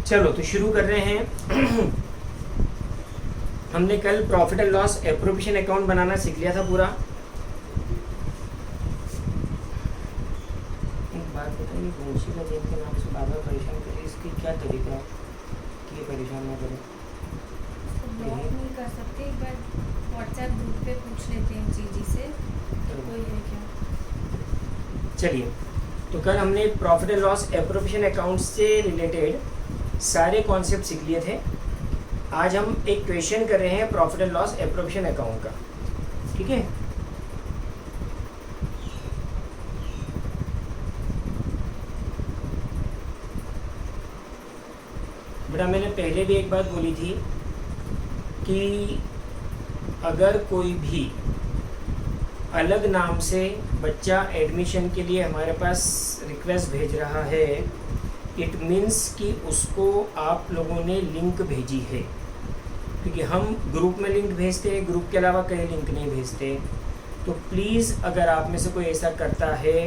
चलो तो शुरू कर रहे हैं। हमने कल profit and loss appropriation account बनाना सीख लिया था पूरा। एक बात बताइए, वंशी का जेब के नाम से बार बार परेशान करिए, इसकी क्या तरीका है कि ये परेशान ना करें? ब्लॉक नहीं कर सकते, एक बार व्हाट्सएप ग्रुप पे पूछ लेते हैं जीजी से तो कोई है क्या। चलिए, तो कल हमने profit and loss appropriation account से रिलेटेड सारे कॉन्सेप्ट सीख लिए थे। आज हम एक क्वेश्चन कर रहे हैं profit and loss appropriation account का, ठीक है। बेटा मैंने पहले भी एक बात बोली थी कि अगर कोई भी अलग नाम से बच्चा एडमिशन के लिए हमारे पास रिक्वेस्ट भेज रहा है, इट मीन्स कि उसको आप लोगों ने लिंक भेजी है, क्योंकि हम ग्रुप में लिंक भेजते हैं, ग्रुप के अलावा कहीं लिंक नहीं भेजते। तो प्लीज़ अगर आप में से कोई ऐसा करता है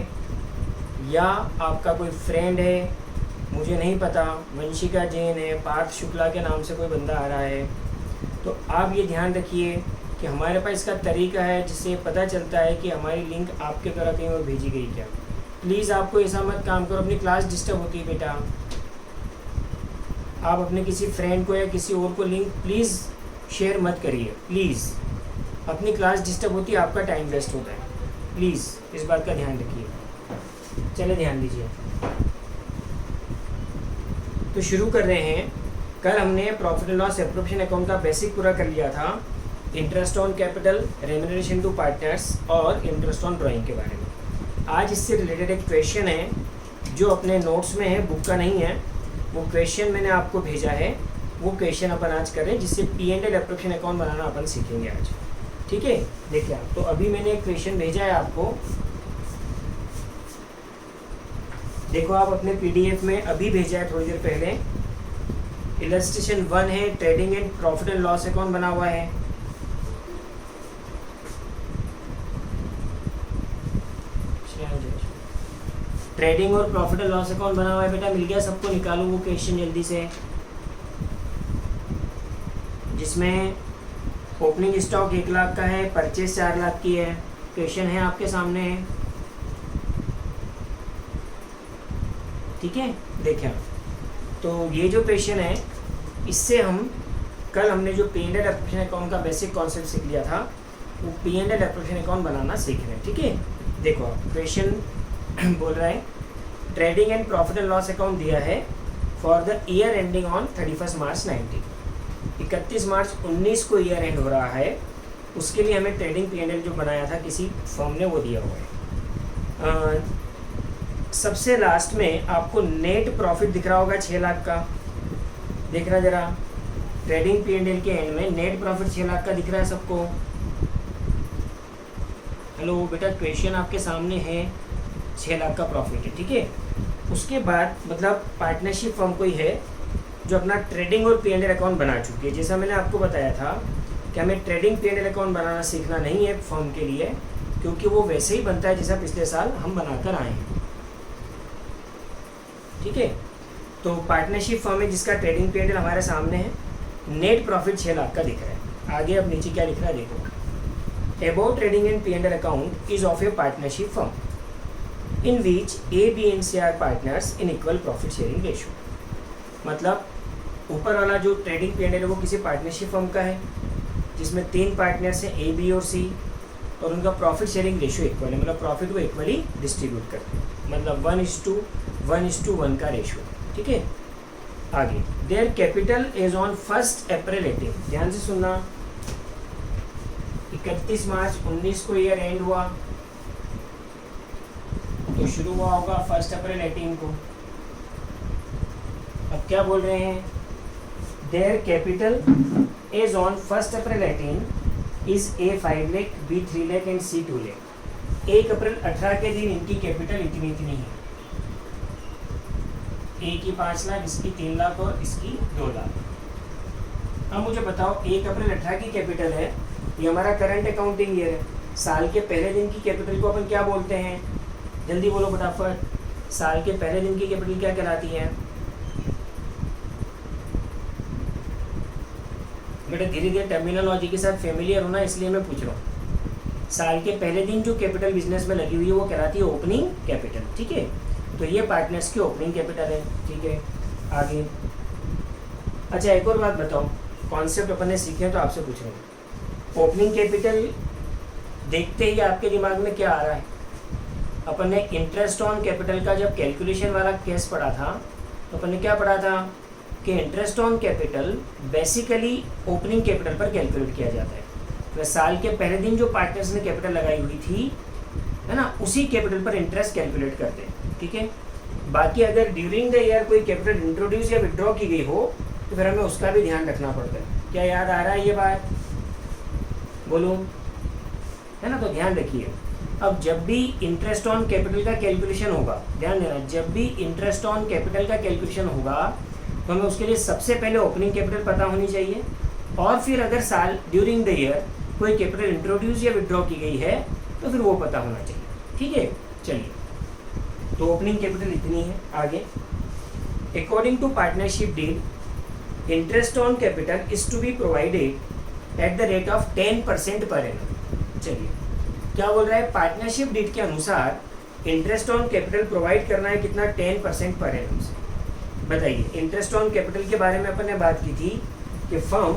या आपका कोई फ्रेंड है, मुझे नहीं पता, वंशिका जैन है, पार्थ शुक्ला के नाम से कोई बंदा आ रहा है, तो आप ये ध्यान रखिए कि हमारे पास इसका तरीका है जिससे पता चलता है कि हमारी लिंक आपके द्वारा कहीं और भेजी गई क्या। प्लीज़ आपको ऐसा मत काम करो, अपनी क्लास डिस्टर्ब होती है बेटा। आप अपने किसी फ्रेंड को या किसी और को लिंक प्लीज़ शेयर मत करिए, प्लीज़। अपनी क्लास डिस्टर्ब होती है, आपका टाइम वेस्ट होता है, प्लीज़ इस बात का ध्यान रखिए। चले ध्यान दीजिए, तो शुरू कर रहे हैं। कल हमने profit and loss appropriation account का बेसिक पूरा कर लिया था, interest on capital, remuneration to partners और इंटरेस्ट ऑन ड्राइंग के बारे में। आज इससे रिलेटेड एक क्वेश्चन है जो अपने नोट्स में है, बुक का नहीं है। वो क्वेश्चन मैंने आपको भेजा है, वो क्वेश्चन अपन आज करें जिससे P&L एप्रोप्रिएशन अकाउंट बनाना अपन सीखेंगे आज, ठीक है। देखिए आप, तो अभी मैंने एक क्वेश्चन भेजा है आपको, देखो आप अपने PDF में अभी भेजा है थोड़ी देर पहले। इलस्ट्रेशन 1 है, trading and profit and loss account बना हुआ है। ट्रेडिंग और प्रॉफिट एंड लॉस अकाउंट बना हुआ है बेटा, मिल गया सबको। निकालो वो क्वेश्चन जल्दी से, जिसमें ओपनिंग स्टॉक 1 लाख का है, परचेज 4 लाख की है। क्वेश्चन है आपके सामने है, ठीक है। देखिए तो ये जो क्वेश्चन है, इससे हम कल हमने जो P&L एप्रोप्रिएशन अकाउंट का बेसिक कॉन्सेप्ट सीख लिया था, वो P&L एप्रोप्रिएशन अकाउंट बनाना सीख रहे हैं, ठीक है। देखो क्वेश्चन बोल रहा है, trading and profit and loss account दिया है for the year ending on 31 मार्च 19। 31 मार्च 19 को ईयर एंड हो रहा है, उसके लिए हमें ट्रेडिंग P&L जो बनाया था किसी फर्म ने, वो दिया हुआ है। सबसे लास्ट में आपको नेट प्रॉफिट दिख रहा होगा 6 लाख का, देखना जरा। ट्रेडिंग P&L के एंड में नेट प्रॉफिट 6 लाख का दिख रहा है सबको। हेलो बेटा, क्वेश्चन आपके सामने है, 6 लाख का प्रॉफिट है, ठीक है। उसके बाद मतलब पार्टनरशिप फर्म कोई है जो अपना ट्रेडिंग और P&L अकाउंट बना चुकी है। जैसा मैंने आपको बताया था कि हमें ट्रेडिंग P&L अकाउंट बनाना सीखना नहीं है फर्म के लिए, क्योंकि वो वैसे ही बनता है जैसा पिछले साल हम बनाकर आए हैं, ठीक है। तो पार्टनरशिप फर्म है जिसका ट्रेडिंग P&L हमारे सामने है, नेट प्रॉफिट 6 लाख का दिख रहा है। आगे अब नीचे क्या लिख रहा है देखो, about trading and P&L account is of A partnership firm in which A, B and C are partners in equal profit sharing ratio। मतलब ऊपर वाला जो ट्रेडिंग P&L है वो किसी पार्टनरशिप फर्म का है जिसमें 3 पार्टनर्स हैं, A, B और C, और उनका प्रॉफिट शेयरिंग रेशियो इक्वल है, मतलब प्रॉफिट को इक्वली डिस्ट्रीब्यूट करते हैं, मतलब 1:1 का रेशियो, ठीक है। आगे, देयर कैपिटल इज ऑन 1 अप्रैल 18। ध्यान से सुनना, 31 मार्च 19 को ईयर एंड हुआ, तो शुरू हुआ होगा 1 अप्रैल 18 को। अब क्या बोल रहे हैं, their capital is on 1 April 18 is A 5 lakh, B 3 lakh and C 2 lakh. 1 अप्रैल 18 के दिन इनकी कैपिटल इतनी है, A की 5 लाख, इसकी 3 लाख और इसकी 2 लाख। अब मुझे बताओ, 1 अप्रैल 18 की कैपिटल है, ये हमारा करंट अकाउंटिंग ईयर है। साल के पहले दिन की कैपिटल को अपन क्या बोलते हैं, जल्दी बोलो फटाफट। साल के पहले दिन की कैपिटल क्या कहलाती है? बेटा धीरे धीरे टर्मिनोलॉजी के साथ फेमिलियर होना, इसलिए मैं पूछ रहा हूँ। साल के पहले दिन जो कैपिटल बिजनेस में लगी हुई है वो कहलाती है ओपनिंग कैपिटल, ठीक है। तो ये पार्टनर्स की ओपनिंग कैपिटल है, ठीक है। आगे अच्छा एक और बात बताओ, कॉन्सेप्ट अपन ने सीखे हैं तो आपसे पूछ रहा हूँ। ओपनिंग कैपिटल देखते ही आपके दिमाग में क्या आ रहा है? अपन ने इंटरेस्ट ऑन कैपिटल का जब कैलकुलेशन वाला केस पढ़ा था तो अपन ने क्या पढ़ा था कि interest on capital basically opening capital पर कैलकुलेट किया जाता है। तो साल के पहले दिन जो पार्टनर्स ने कैपिटल लगाई हुई थी, है ना, उसी कैपिटल पर इंटरेस्ट कैलकुलेट करते हैं, ठीक है। बाकी अगर ड्यूरिंग द ईयर कोई कैपिटल इंट्रोड्यूस या विड्रॉ की गई हो तो फिर हमें उसका भी ध्यान रखना पड़ता है। क्या याद आ रहा है ये बात? बोलो, है ना। तो ध्यान रखिए, अब जब भी इंटरेस्ट ऑन कैपिटल का कैलकुलेशन होगा, ध्यान देना, जब भी इंटरेस्ट ऑन कैपिटल का कैलकुलेशन होगा तो हमें उसके लिए सबसे पहले ओपनिंग कैपिटल पता होनी चाहिए, और फिर अगर साल ड्यूरिंग द ईयर कोई कैपिटल इंट्रोड्यूस या विड्रॉ की गई है तो फिर वो पता होना चाहिए, ठीक है। चलिए, तो ओपनिंग कैपिटल इतनी है। आगे, according to partnership deed interest on capital is to be provided at the rate of 10% per annum. चलिए, क्या बोल रहा है? पार्टनरशिप डीड के अनुसार इंटरेस्ट ऑन कैपिटल प्रोवाइड करना है कितना? 10% पर एनम से। बताइए, इंटरेस्ट ऑन कैपिटल के बारे में अपन ने बात की थी कि फर्म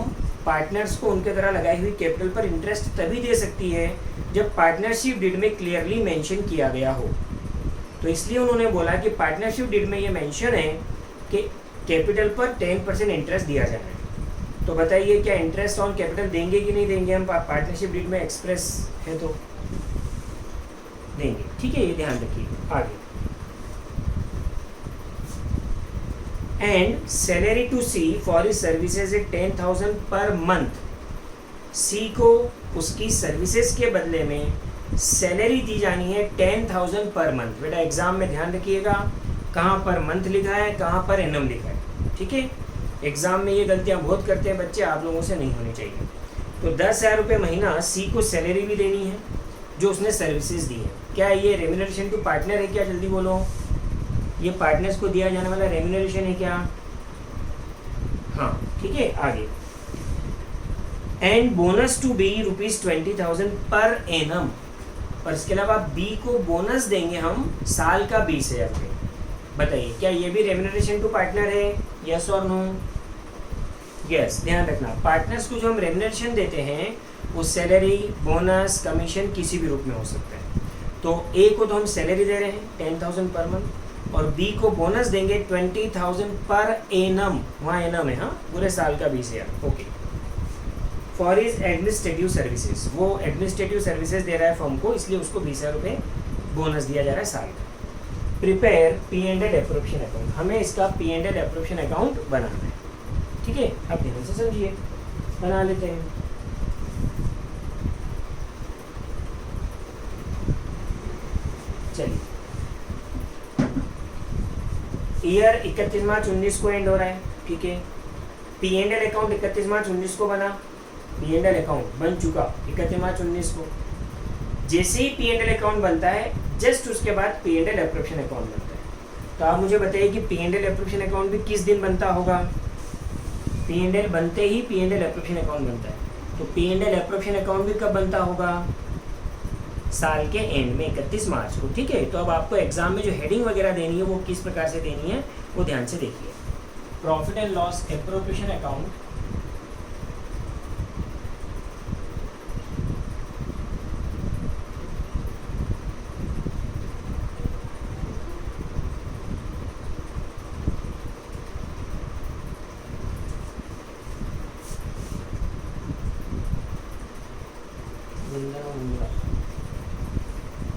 पार्टनर्स को उनके द्वारा लगाई हुई कैपिटल पर इंटरेस्ट तभी दे सकती है जब पार्टनरशिप डीड में क्लियरली मेंशन किया गया हो। तो इसलिए उन्होंने बोला कि पार्टनरशिप डीड में ये मेंशन है कि कैपिटल पर 10% इंटरेस्ट दिया जाना है। तो बताइए, क्या इंटरेस्ट ऑन कैपिटल देंगे कि नहीं देंगे? हम पार्टनरशिप डीड में एक्सप्रेस है तो देंगे, ठीक है, ये ध्यान रखिए। आगे, and salary to C for his services at 10,000 per month. सी को उसकी सर्विसेज के बदले में सैलरी दी जानी है 10,000 पर मंथ। बेटा एग्जाम में ध्यान रखिएगा, कहाँ पर मंथ लिखा है, कहाँ पर एनम लिखा है, ठीक है। एग्जाम में ये गलतियाँ बहुत करते हैं बच्चे, आप लोगों से नहीं होनी चाहिए। तो 10,000 रुपये महीना सी को सैलरी भी देनी है जो उसने सर्विसेज दी है। क्या ये रेम्यूनरेशन टू पार्टनर है क्या? जल्दी बोलो, ये पार्टनर्स को दिया जाने वाला रेम्यूनरेशन है क्या? हाँ, ठीक है। आगे, and bonus to be ₹20,000 per annum. और इसके अलावा बी को बोनस देंगे हम साल का 20,000 रुपये। बताइए, क्या ये भी रेम्यूनरेशन टू पार्टनर है? यस और नो? यस। ध्यान रखना, पार्टनर्स को जो हम रेम्यूनरेशन देते हैं वो सैलरी, बोनस, कमीशन किसी भी रूप में हो सकता है। तो ए को तो हम सैलरी दे रहे हैं 10,000 पर मंथ, और बी को बोनस देंगे 20,000 पर एनम। वहाँ एनम है, हाँ, पूरे साल का 20,000। Okay. For is administrative services, वो एडमिनिस्ट्रेटिव सर्विसेज दे रहा है फर्म को, इसलिए उसको 20,000 रुपये बोनस दिया जा रहा है साल का। प्रिपेयर P&L एप्रोप्रिएशन अकाउंट, हमें इसका P&L एप्रोप्रिएशन अकाउंट बनाना है, ठीक है। अब ध्यान से समझिए, बना लेते हैं। चलिए, ईयर 31 मार्च 19 को एंड हो रहा है, ठीक है। P&L अकाउंट 31 मार्च 19 को बना, P&L अकाउंट बन चुका 31 मार्च 19 को। जैसे ही P&L अकाउंट बनता है, जस्ट उसके बाद P&L एप्रोप्रिएशन अकाउंट बनता है। तो आप मुझे बताइए कि P&L एप्रोप्रिएशन अकाउंट भी किस दिन बनता होगा? P&L बनते ही P&L एप्रोप्रिएशन अकाउंट बनता है। तो P&L एप्रोप्रिएशन अकाउंट भी कब बनता होगा? साल के एंड में 31 मार्च को, ठीक है। तो अब आपको एग्जाम में जो हेडिंग वगैरह देनी है वो किस प्रकार से देनी है वो ध्यान से देखिए। Profit and loss appropriation account,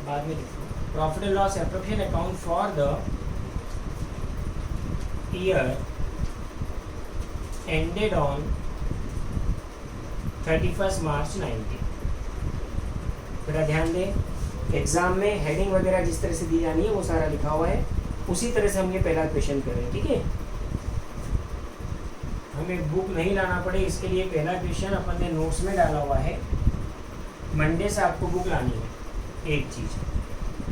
बाद में देखो। Profit and loss appropriation account for the year ended on 31 मार्च 19। बेटा ध्यान दें, एग्जाम में हेडिंग वगैरह जिस तरह से दी जानी है वो सारा लिखा हुआ है, उसी तरह से हम ये पहला क्वेश्चन कर रहे हैं, ठीक है। हमें बुक नहीं लाना पड़े इसके लिए पहला क्वेश्चन अपन ने नोट्स में डाला हुआ है। मंडे से आपको बुक लानी है, एक चीज़।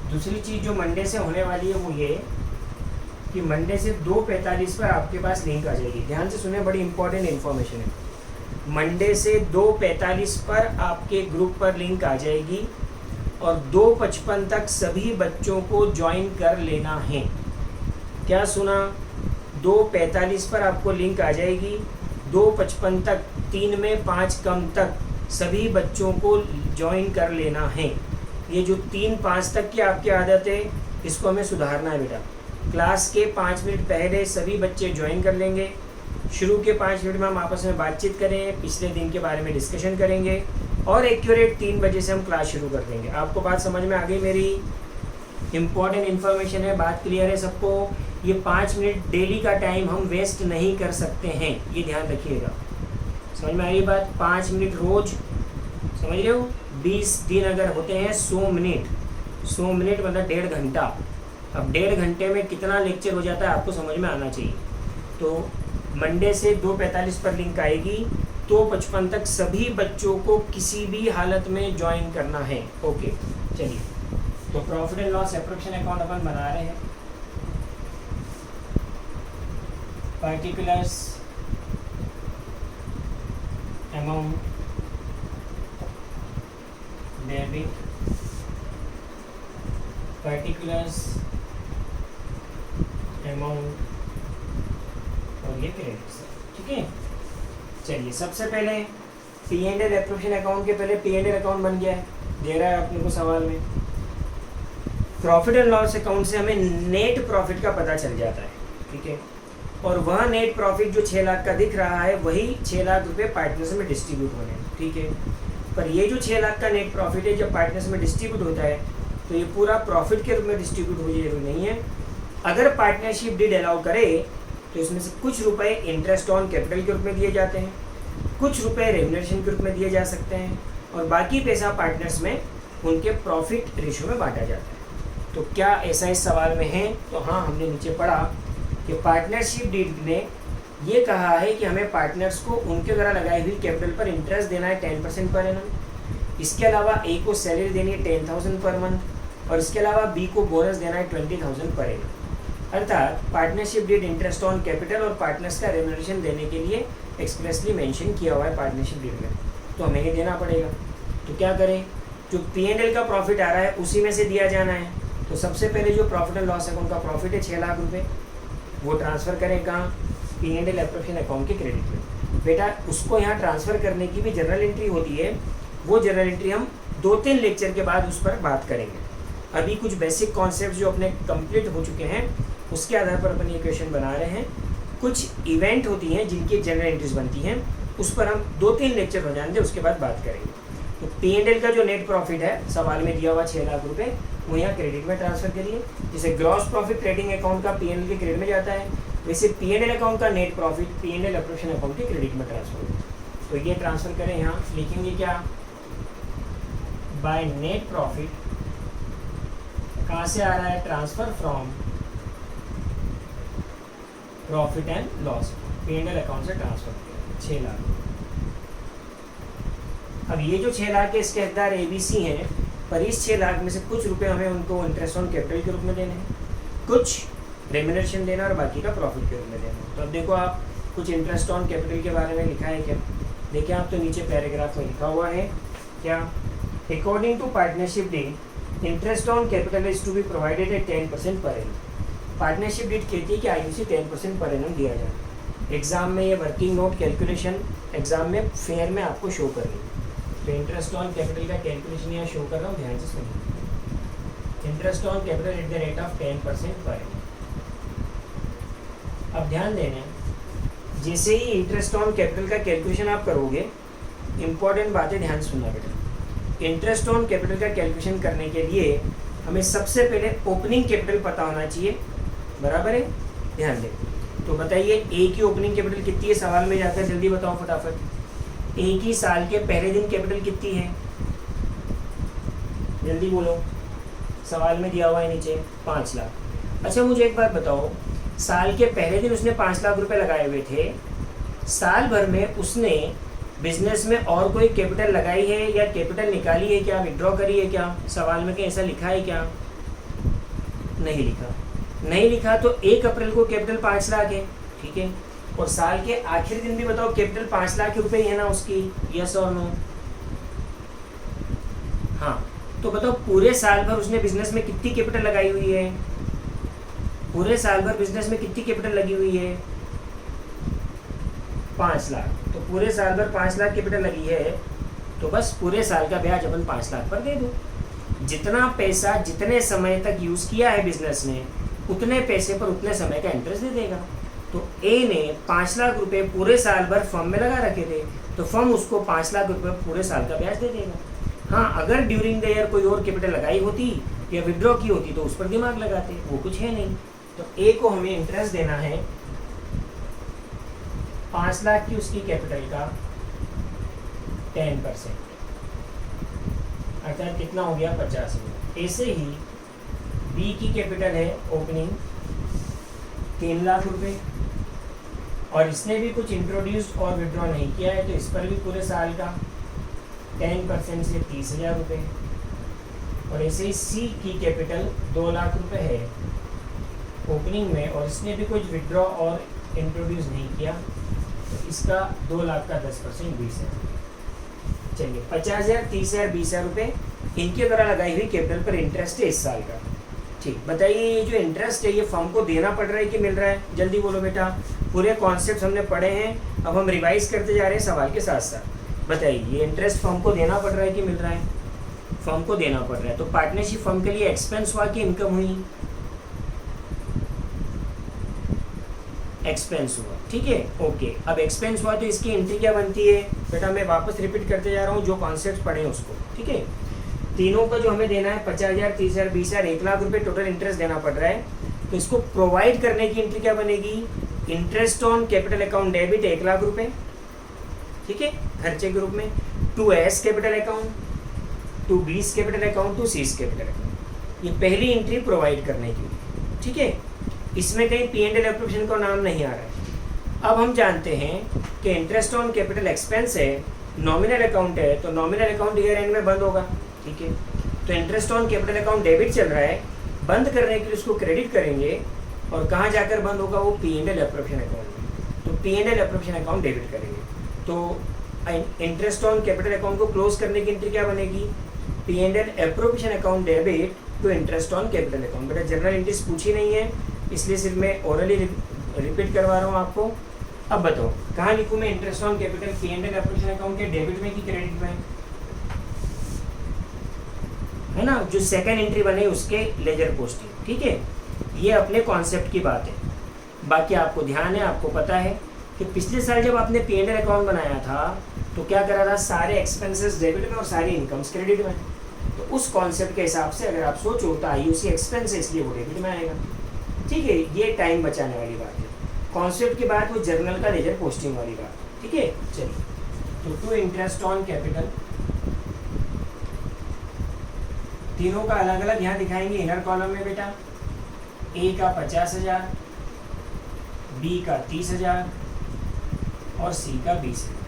दूसरी चीज़ जो मंडे से होने वाली है वो ये कि मंडे से 2:45 पर आपके पास लिंक आ जाएगी। ध्यान से सुने, बड़ी इंपॉर्टेंट इन्फॉर्मेशन है। मंडे से 2:45 पर आपके ग्रुप पर लिंक आ जाएगी और 2:55 तक सभी बच्चों को ज्वाइन कर लेना है। क्या सुना? 2:45 पर आपको लिंक आ जाएगी, 2:55 तक 3 में 5 कम तक सभी बच्चों को ज्वाइन कर लेना है। ये जो 3-5 तक की आपकी आदत है इसको हमें सुधारना है बेटा। क्लास के 5 मिनट पहले सभी बच्चे ज्वाइन कर लेंगे। शुरू के 5 मिनट में हम आपस में बातचीत करें, पिछले दिन के बारे में डिस्कशन करेंगे और एक्यूरेट 3 बजे से हम क्लास शुरू कर देंगे। आपको बात समझ में आ गई मेरी? इम्पॉर्टेंट इन्फॉर्मेशन है, बात क्लियर है सबको? ये 5 मिनट डेली का टाइम हम वेस्ट नहीं कर सकते हैं, ये ध्यान रखिएगा। समझ में आई बात? 5 मिनट रोज, समझ रहे हो? 20 दिन अगर होते हैं 100 मिनट, 100 मिनट मतलब 1.5 घंटा। अब 1.5 घंटे में कितना लेक्चर हो जाता है आपको समझ में आना चाहिए। तो मंडे से 2:45 पर लिंक आएगी, 2:55 तक सभी बच्चों को किसी भी हालत में ज्वाइन करना है। ओके चलिए, तो profit and loss appropriation account अपन बना रहे हैं। Particulars amount debit, particulars amount और ये क्रेडिट। ठीक है, चलिए सबसे पहले P&L एप्रोप्रिएशन अकाउंट के पहले P&L अकाउंट बन गया है, दे रहा है अपने को सवाल में। प्रॉफिट एंड लॉस अकाउंट से हमें नेट प्रॉफिट का पता चल जाता है। ठीक है, और वह नेट प्रॉफिट जो 6 लाख का दिख रहा है वही 6 लाख रुपये पार्टनर्स में डिस्ट्रीब्यूट होने हैं। ठीक है, पर ये जो 6 लाख का नेट प्रॉफिट है जब पार्टनर्स में डिस्ट्रीब्यूट होता है तो ये पूरा प्रॉफिट के रूप में डिस्ट्रीब्यूट हो जरूरी नहीं है। अगर पार्टनरशिप डीड अलाउ करे तो इसमें से कुछ रुपए इंटरेस्ट ऑन कैपिटल के रूप में दिए जाते हैं, कुछ रुपए रेम्युनरेशन के रूप में दिए जा सकते हैं और बाकी पैसा पार्टनर्स में उनके प्रॉफिट रेशियो में बांटा जाता है। तो क्या ऐसा इस सवाल में है? तो हाँ, हमने नीचे पढ़ा कि पार्टनरशिप डीड ने ये कहा है कि हमें पार्टनर्स को उनके द्वारा लगाई हुई कैपिटल पर इंटरेस्ट देना है 10% पर एनम। इसके अलावा ए को सैलरी देनी है 10,000 पर मंथ और इसके अलावा बी को बोनस देना है 20,000 पर एनम। अर्थात partnership deed interest on capital और पार्टनर्स का रेम्युनरेशन देने के लिए एक्सप्रेसली मेंशन किया हुआ है पार्टनरशिप डीड में, तो हमें ये देना पड़ेगा। तो क्या करें? जो P&L का प्रॉफिट आ रहा है उसी में से दिया जाना है। तो सबसे पहले जो प्रॉफिट एंड लॉस अकाउंट का प्रॉफिट है 6 लाख रुपये, वो ट्रांसफ़र करें कहाँ? P&L एप्रोप्रिएशन अकाउंट के क्रेडिट में। बेटा उसको यहाँ ट्रांसफ़र करने की भी जर्नल एंट्री होती है, वो जर्नल एंट्री हम 2-3 लेक्चर के बाद उस पर बात करेंगे। अभी कुछ बेसिक कॉन्सेप्ट जो अपने कंप्लीट हो चुके हैं उसके आधार पर अपन ये क्वेश्चन बना रहे हैं। कुछ इवेंट होती हैं जिनकी जनरल एंट्रीज बनती हैं, उस पर हम 2-3 लेक्चर हो जाएंगे, उसके बाद बात करेंगे। तो P&L का जो नेट प्रॉफिट है सवाल में दिया हुआ 6 लाख रुपये, वो यहाँ क्रेडिट में ट्रांसफर करिए। जैसे ग्रॉस प्रॉफिट ट्रेडिंग अकाउंट का P&L के क्रेडिट में जाता है, वैसे P&L अकाउंट का net profit P&L appropriation account के क्रेडिट में ट्रांसफर होगा। तो ये ट्रांसफर करें, यहाँ लिखेंगे क्या? बाय नेट प्रॉफिट कहाँ से आ रहा है? Transfer from profit and loss, P&L account से ट्रांसफर किया 6 लाख। अब ये जो 6 लाख के इसके हकदार ABC हैं, पर इस 6 लाख में से कुछ रुपए हमें उनको इंटरेस्ट ऑन कैपिटल के रूप में देने हैं, कुछ रेम्युनरेशन देना और बाकी का प्रॉफिट के रूप में देना। तो अब देखो आप, कुछ इंटरेस्ट ऑन कैपिटल के बारे में लिखा है क्या? देखिए आप, तो नीचे पैराग्राफ में लिखा हुआ है क्या? According to partnership deed interest on capital is to be provided at 10% per annum. Partnership deed कहती है कि IUC 10% पर एनम दिया जाए। एग्जाम में ये वर्किंग नोट कैलकुलेशन एग्जाम में फेयर में आपको शो करनी है। तो इंटरेस्ट ऑन कैपिटल का कैलकुलेशन यहाँ शो कर रहा हूँ, ध्यान से सुनिए। Interest on capital eight the rate of 10% per annum. अब ध्यान देना, जैसे ही इंटरेस्ट ऑन कैपिटल का कैलकुलेशन आप करोगे, इंपॉर्टेंट बातें ध्यान सुनना बेटा। इंटरेस्ट ऑन कैपिटल का कैलकुलेशन करने के लिए हमें सबसे पहले ओपनिंग कैपिटल पता होना चाहिए, बराबर है? ध्यान दें। तो बताइए ए की ओपनिंग कैपिटल कितनी है? सवाल में जाकर जल्दी बताओ फटाफट। ए की साल के पहले दिन कैपिटल कितनी है? जल्दी बोलो, सवाल में दिया हुआ है नीचे 5 लाख। अच्छा मुझे एक बात बताओ, साल के पहले दिन उसने 5 लाख रुपए लगाए हुए थे, साल भर में उसने बिजनेस में और कोई कैपिटल लगाई है या कैपिटल निकाली है क्या, विड्रॉ करी है क्या? सवाल में क्या ऐसा लिखा है क्या? नहीं लिखा। नहीं लिखा तो 1 अप्रैल को कैपिटल 5 लाख है, ठीक है। और साल के आखिरी दिन भी बताओ कैपिटल 5 लाख रुपए ही है ना उसकी, यस और नो? हाँ, तो बताओ पूरे साल भर उसने बिजनेस में कितनी कैपिटल लगाई हुई है? पूरे साल भर बिजनेस में कितनी कैपिटल लगी हुई है? 5 लाख। तो पूरे साल भर 5 लाख कैपिटल लगी है, तो बस पूरे साल का ब्याज अपन 5 लाख पर दे दो। जितना पैसा जितने समय तक यूज किया है बिजनेस ने, उतने पैसे पर उतने समय का इंटरेस्ट दे देगा। तो ए ने 5 लाख रुपए पूरे साल भर फर्म में लगा रखे थे, तो फर्म उसको 5 लाख रुपए पूरे साल का ब्याज दे देगा। हाँ, अगर ड्यूरिंग द ईयर कोई और कैपिटल लगाई होती या विड्रॉ की होती तो उस पर दिमाग लगाते, वो कुछ है नहीं। तो ए को हमें इंटरेस्ट देना है 5 लाख की उसकी कैपिटल का 10%, अर्थात कितना हो गया? 50 लाख। ऐसे ही बी की कैपिटल है ओपनिंग 3 लाख रुपए, और इसने भी कुछ इंट्रोड्यूस और विड्रॉ नहीं किया है, तो इस पर भी पूरे साल का 10% से 30,000 रुपये। और ऐसे ही सी की कैपिटल 2 लाख रुपए है ओपनिंग में, और इसने भी कुछ विड्रॉ और इंट्रोड्यूस नहीं किया, तो इसका 2 लाख का 10% 20,000। चलिए 50,000, 30,000, 20,000 रुपये इनके द्वारा लगाई हुई कैपिटल पर इंटरेस्ट है इस साल का। ठीक, बताइए ये जो इंटरेस्ट है ये फर्म को देना पड़ रहा है कि मिल रहा है? जल्दी बोलो बेटा। पूरे कॉन्सेप्ट हमने पढ़े हैं, अब हम रिवाइज करते जा रहे हैं सवाल के साथ साथ। बताइए ये इंटरेस्ट फर्म को देना पड़ रहा है कि मिल रहा है? फर्म को देना पड़ रहा है। तो पार्टनरशिप फर्म के लिए एक्सपेंस हुआ कि इनकम हुई? एक्सपेंस हुआ, ठीक है, ओके। अब एक्सपेंस हुआ तो इसकी एंट्री क्या बनती है बेटा? मैं वापस रिपीट करते जा रहा हूँ जो कॉन्सेप्ट पढ़े हैं उसको, ठीक है। तीनों का जो हमें देना है 50,000, 30,000, 20,000, 1 लाख रुपए टोटल इंटरेस्ट देना पड़ रहा है, तो इसको प्रोवाइड करने की एंट्री क्या बनेगी? Interest on capital account debit 1 lakh रुपए, ठीक है, खर्चे के रूप में, to A's capital account, to B's capital account, to C's capital account. ये पहली एंट्री प्रोवाइड करने की, ठीक है। इसमें कहीं P&L एप्रोप्रिएशन का नाम नहीं आ रहा है। अब हम जानते हैं कि इंटरेस्ट ऑन कैपिटल एक्सपेंस है, नॉमिनल अकाउंट है, तो नॉमिनल अकाउंट ईयर एंड में बंद होगा, ठीक है। तो interest on capital account debit चल रहा है, बंद करने के लिए उसको क्रेडिट करेंगे, और कहाँ जाकर बंद होगा? वो P&L एप्रोप्रिएशन अकाउंट में। तो P&L एप्रोप्रिएशन अकाउंट डेबिट करेंगे, तो इंटरेस्ट ऑन कैपिटल अकाउंट को क्लोज करने की एंट्री क्या बनेगी? P&L appropriation account debit to interest on capital account. बेटा जनरल एंट्रीज पूछी नहीं है, इसलिए सिर्फ मैं ओरली रिपीट करवा रहा हूँ आपको। अब बताओ कहाँ लिखूँ मैं interest on capital? P&L appropriation account के डेबिट में कि क्रेडिट में? है ना, जो सेकंड एंट्री बने उसके लेजर पोस्टिंग, ठीक है। ये अपने कॉन्सेप्ट की बात है। बाकी आपको ध्यान है, आपको पता है कि पिछले साल जब आपने P&L अकाउंट बनाया था तो क्या करा था? सारे एक्सपेंसेस डेबिट में और सारी इनकम्स क्रेडिट में। तो उस कॉन्सेप्ट के हिसाब से अगर आप सोचो तो IUC एक्सपेंस है, इसलिए वो डेबिट में आएगा, ठीक है। ये टाइम बचाने वाली बात है। कॉन्सेप्ट की बात वो जर्नल का लेजर पोस्टिंग वाली बात, ठीक है। चलिए, तो टू इंटरेस्ट ऑन कैपिटल, तीनों का अलग अलग यहाँ दिखाएंगे इनर कॉलम में बेटा। ए का 50,000, बी का 30,000 और सी का 20,000।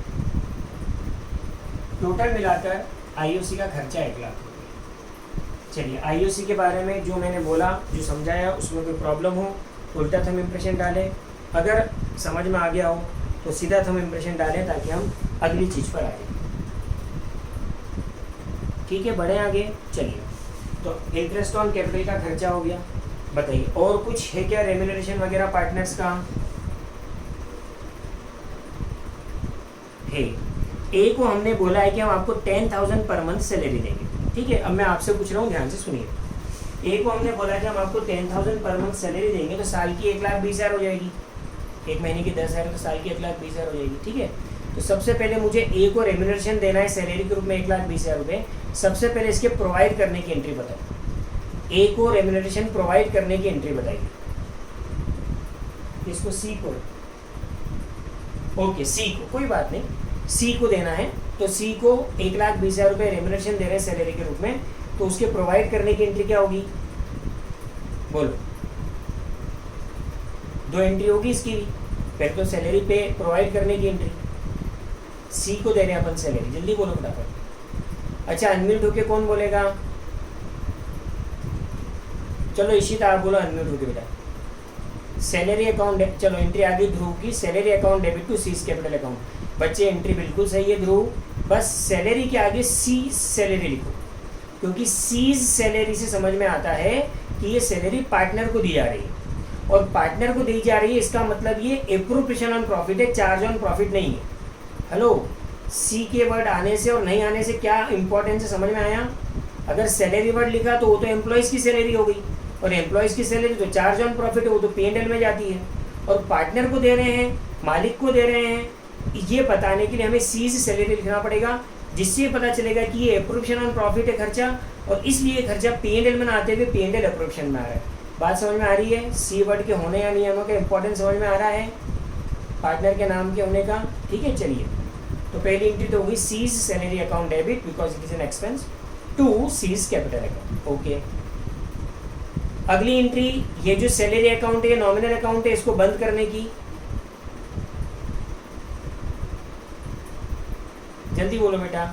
टोटल मिलाकर IOC का खर्चा 1 लाख रुपये। चलिए IOC के बारे में जो मैंने बोला, जो समझाया, उसमें कोई प्रॉब्लम हो तो उल्टा थंब इम्प्रेशन डालें, अगर समझ में आ गया हो तो सीधा थंब इम्प्रेशन डालें ताकि हम अगली चीज़ पर आए, ठीक है। बढ़े आगे। चलिए, तो इंटरेस्ट ऑन कैपिटल का खर्चा हो गया। बताइए और कुछ है क्या रेम्यूनरेशन वगैरह पार्टनर्स का? है। ए को हमने बोला है कि हम आपको 10,000 पर मंथ सैलरी देंगे, ठीक है। अब मैं आपसे पूछ रहा हूँ, ध्यान से सुनिए। ए को हमने बोला कि हम आपको 10,000 पर मंथ सैलरी देंगे, तो साल की 1,20,000 हो जाएगी। एक महीने की 10,000 तो साल की 1,20,000 हो जाएगी, ठीक है। तो सबसे पहले मुझे ए को रेम्यूनरेशन देना है सैलरी के रूप में 1,20,000 रुपये। सबसे पहले इसके प्रोवाइड करने की एंट्री बताओ। ए को रेम्यूनरेशन प्रोवाइड करने की एंट्री बताइए। इसको सी को, ओके सी को, कोई बात नहीं, सी को देना है। तो सी को 1,20,000 रुपये रेम्यूनरेशन दे रहे हैं सैलरी के रूप में, तो उसके प्रोवाइड करने की एंट्री क्या होगी? बोलो। 2 एंट्री होगी इसकी भी। पहले तो सैलरी पे प्रोवाइड करने की एंट्री, सी को दे रहे हैं अपन सैलरी। जल्दी बोलो फटाफट। अच्छा, अनम्यूट होके कौन बोलेगा? चलो इशिता आप बोलो अनम्यूट होके बेटा। सैलरी अकाउंट, चलो एंट्री आ गई ध्रुव की, salary account debit to C's capital account. बच्चे एंट्री बिल्कुल सही है ध्रुव, बस सैलरी के आगे सी सैलरी लिखो, क्योंकि सीज सैलरी से समझ में आता है कि ये सैलरी पार्टनर को दी जा रही है, और पार्टनर को दी जा रही है इसका मतलब ये एप्रोप्रिएशन ऑन प्रॉफिट है, चार्ज ऑन प्रॉफिट नहीं है। हेलो, सी के वर्ड आने से और नहीं आने से क्या इंपॉर्टेंस है, समझ में आया? अगर सैलरी वर्ड लिखा तो वो तो एम्प्लॉयज़ की सैलरी हो गई, और एम्प्लॉयज़ की सैलरी तो चार्ज ऑन प्रॉफिट है, वो तो P&L में जाती है, और पार्टनर को दे रहे हैं, मालिक को दे रहे हैं, ये बताने के लिए हमें सी से सैलरी लिखना पड़ेगा, जिससे पता चलेगा कि ये एप्रोप्रिएशन ऑन प्रॉफिट है खर्चा, और इसलिए खर्चा P&L में ना आते हुए P&L एप्रोप्रिएशन में आ रहा है। बात समझ में आ रही है? सी वर्ड के होने या नहीं होने का इंपॉर्टेंस समझ में आ रहा है, पार्टनर के नाम के होने का। ठीक है, चलिए, तो पहली एंट्री तो होगी C's salary account debit because it is an expense to C's capital account. Okay, अगली एंट्री, ये जो सैलरी अकाउंट है, नॉमिनल अकाउंट है, इसको बंद करने की, जल्दी बोलो बेटा।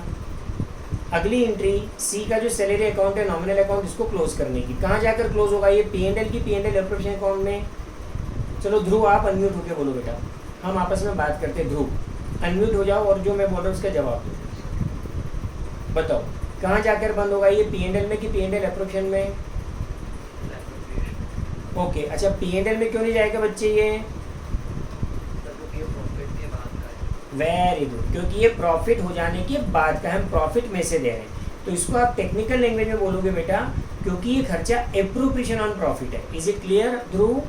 अगली एंट्री सी का जो सैलरी अकाउंट है, नॉमिनल अकाउंट, इसको क्लोज करने की। कहाँ जाकर क्लोज होगा ये? P&L की P&L एप्रोप्रिएशन अकाउंट में। चलो ध्रुव, आप अनम्यूट होकर बोलो बेटा, हम आपस में बात करते हैं। ध्रुव अनम्यूट हो जाओ और जो मैं बोल रहा हूँ उसका जवाब दो। बताओ कहाँ जाकर बंद होगा ये? P&L में कि P&L एप्रोप्रिएशन में? ओके, अच्छा, P&L में क्यों नहीं जाएगा बच्चे ये? वेरी गुड, क्योंकि ये प्रॉफिट हो जाने के बाद का, हम प्रॉफिट में से दे रहे हैं, तो इसको आप टेक्निकल लैंग्वेज में बोलोगे बेटा, क्योंकि ये खर्चा एप्रोप्रिएशन ऑन प्रॉफिट है। इज इट क्लियर ध्रुव?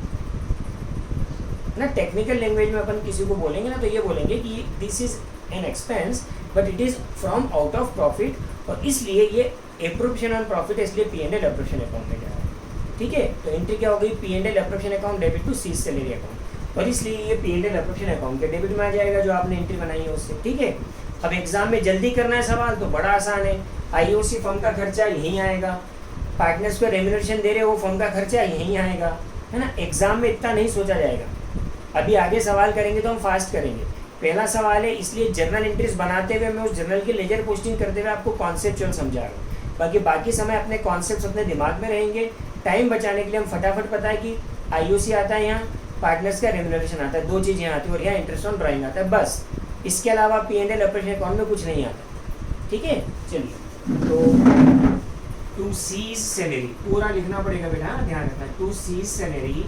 ना टेक्निकल लैंग्वेज में अपन किसी को बोलेंगे ना तो ये बोलेंगे कि this is an expense but it is from out of profit, और इसलिए ये एप्रोप्रिएशन ऑन प्रॉफिट है, इसलिए P&L एप्रोप्रिएशन अकाउंट में जा रहा है। ठीक है, तो एंट्री क्या हो गई? P&L appropriation account debit to C's salary account, और इसलिए ये P&L एप्रोप्रिएशन अकाउंट के डेबिट में आ जाएगा जो आपने एंट्री बनाई है उससे। ठीक है, अब एग्जाम में जल्दी करना है सवाल तो बड़ा आसान है, IOC फर्म का खर्चा यहीं आएगा, पार्टनर्स को रेम्यूनरेशन दे रहे हो वो फर्म का खर्चा यहीं आएगा, है ना। एग्जाम में इतना नहीं सोचा जाएगा, अभी आगे सवाल करेंगे तो हम फास्ट करेंगे। पहला सवाल है, इसलिए जर्नल एंट्रीज बनाते हुए मैं उस जर्नल की लेजर पोस्टिंग करते हुए आपको कॉन्सेप्चुअल समझा रहा हूँ, बाकी समय अपने कॉन्सेप्ट्स अपने दिमाग में रहेंगे। टाइम बचाने के लिए हम फटाफट, पता है कि IOC आता है यहाँ, पार्टनर्स का रेम्यूनरेशन आता है, दो चीज़ें यहाँ आती है, और यहाँ इंटरेस्ट ऑन ड्राइंग आता है, बस। इसके अलावा P&L एप्रोप्रिएशन अकाउंट में कुछ नहीं आता। ठीक है, चलिए, तो टू सीज सैलरी पूरा लिखना पड़ेगा बेटा, ध्यान रखना। To C's salary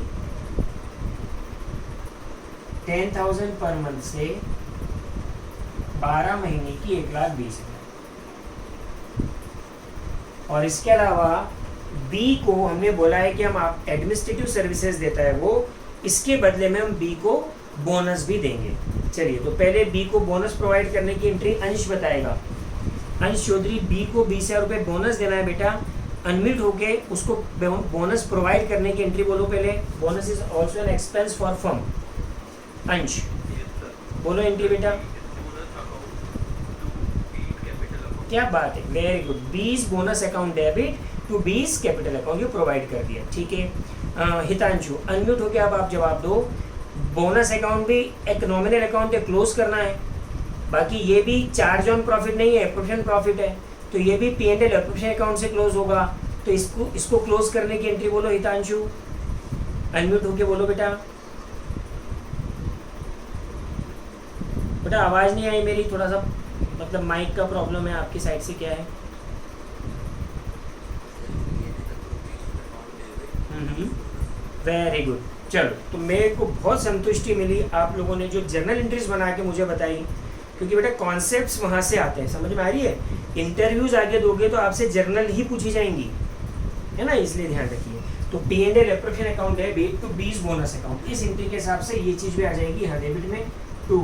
10,000 per month से 12 महीने की 1,20,000, और इसके अलावा बी को हमने बोला है कि हम आप एडमिनिस्ट्रेटिव सर्विसेज देता है वो, इसके बदले में हम बी को बोनस भी देंगे। चलिए, तो पहले बी को बोनस प्रोवाइड करने की एंट्री अंश बताएगा। अंश चौधरी, बी को 20,000 रुपये बोनस देना है बेटा, अनम्यूट होके उसको बोनस प्रोवाइड करने की एंट्री बोलो पहले। Bonus is also an expense for firm. Ansh बोलो एंट्री बेटा। क्या बात है, very good. 20 bonus account debit to 20 capital account, ये प्रोवाइड कर दिया। ठीक है, हितांशु अनम्यूट होके अब आप जवाब दो। बोनस अकाउंट भी एक नॉमिनल अकाउंट है, क्लोज करना है, बाकी ये भी चार्ज ऑन प्रॉफिट नहीं है, एप्रोप्रिएशन प्रॉफिट है, तो ये भी P&L एप्रोप्रिएशन अकाउंट से क्लोज होगा, तो इसको क्लोज करने की एंट्री बोलो हितांशु। अनम्यूट होके बोलो बेटा। बेटा आवाज़ नहीं आई मेरी, थोड़ा सा मतलब माइक का प्रॉब्लम है आपकी साइड से, क्या है? वेरी गुड, चलो, तो मेरे को बहुत संतुष्टि मिली आप लोगों ने जो जर्नल एंट्रीज बना के मुझे बताई, क्योंकि बेटा कॉन्सेप्ट्स वहाँ से आते हैं, समझ में आ रही है। इंटरव्यूज आगे दोगे तो आपसे जर्नल ही पूछी जाएंगी, है ना, इसलिए ध्यान रखिए। तो P&L एप्रोप्रिएशन अकाउंट है डेबिट टू 20 बोनस अकाउंट, इस एंट्री के हिसाब से ये चीज़ भी आ जाएगी यहाँ डेबिट में, टू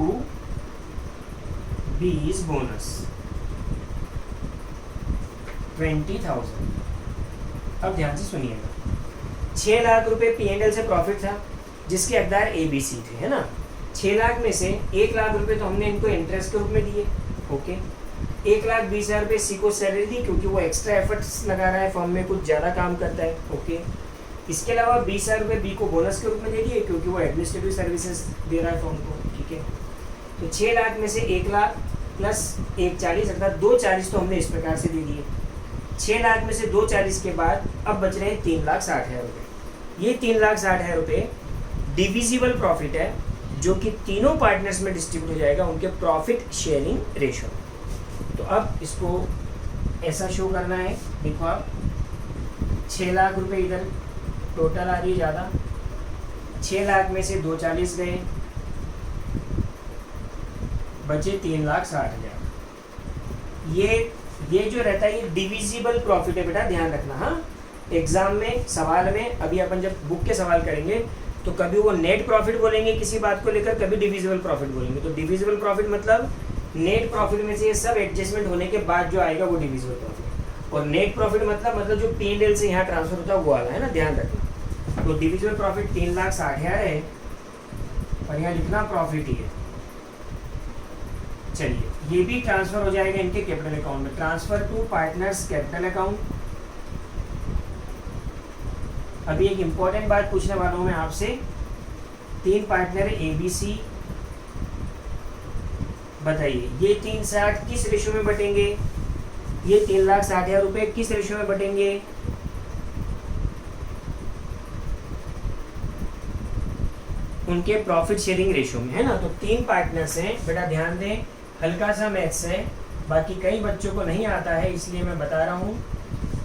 20 बोनस 20,000। अब ध्यान से सुनिएगा, 6 लाख रुपए P&L से प्रॉफिट था जिसके हकदार ABC थे, है ना। 6 लाख में से 1 लाख रुपए तो हमने इनको इंटरेस्ट के रूप में दिए, ओके। 1,20,000 रुपये सी को सैलरी दी क्योंकि वो एक्स्ट्रा एफर्ट्स लगा रहा है, फर्म में कुछ ज़्यादा काम करता है, ओके। इसके अलावा 20,000 रुपये बी को बोनस के रूप में दे दिए क्योंकि वो एडमिनिस्ट्रेटिव सर्विसेज दे रहा है फर्म को, ठीक है। तो 6 लाख में से 1 लाख प्लस 1,40,000 अर्थात 2,40,000 तो हमने इस प्रकार से दे दिए। 6 लाख में से 2,40,000 के बाद अब बच रहे हैं 3,60,000 रुपये। ये 3,60,000 रुपये डिविजिबल प्रॉफिट है जो कि तीनों पार्टनर्स में डिस्ट्रीब्यूट हो जाएगा उनके प्रॉफिट शेयरिंग रेशो। तो अब इसको ऐसा शो करना है, देखो आप 6 लाख रुपए इधर टोटल आ रही है ज़्यादा, 6 लाख में से 240 गए, बचे 3,60,000। ये जो रहता है ये डिविजिबल प्रॉफिट है बेटा, ध्यान रखना। हाँ, एग्जाम में सवाल में अभी अपन जब बुक के सवाल करेंगे तो कभी वो नेट प्रॉफिट बोलेंगे किसी बात को लेकर, कभी डिविजिबल प्रॉफिट बोलेंगे। तो डिविजिबल प्रॉफिट मतलब नेट प्रॉफिट में से ये सब एडजस्टमेंट होने के बाद जो आएगा वो डिविजिबल प्रॉफिट, और नेट प्रॉफिट मतलब जो P&L से यहाँ ट्रांसफर होता है वो वाला है ना, ध्यान रखना। तो डिविजिबल प्रॉफिट 3,60,000 है और यहाँ लिखना प्रॉफिट ही है। चलिए, ये भी ट्रांसफर हो जाएगा इनके कैपिटल अकाउंट में, transfer to partners capital account. अभी एक इंपॉर्टेंट बात पूछने वाला हूं मैं आपसे, 3 पार्टनर है ABC, बताइए ये 360 किस रेशो में बटेंगे, ये 3,60,000 रुपए किस रेशो में बटेंगे? उनके प्रॉफिट शेयरिंग रेशो में, है ना। तो 3 पार्टनर्स हैं बेटा, ध्यान दें, हल्का सा मैथ्स है, बाकी कई बच्चों को नहीं आता है इसलिए मैं बता रहा हूँ।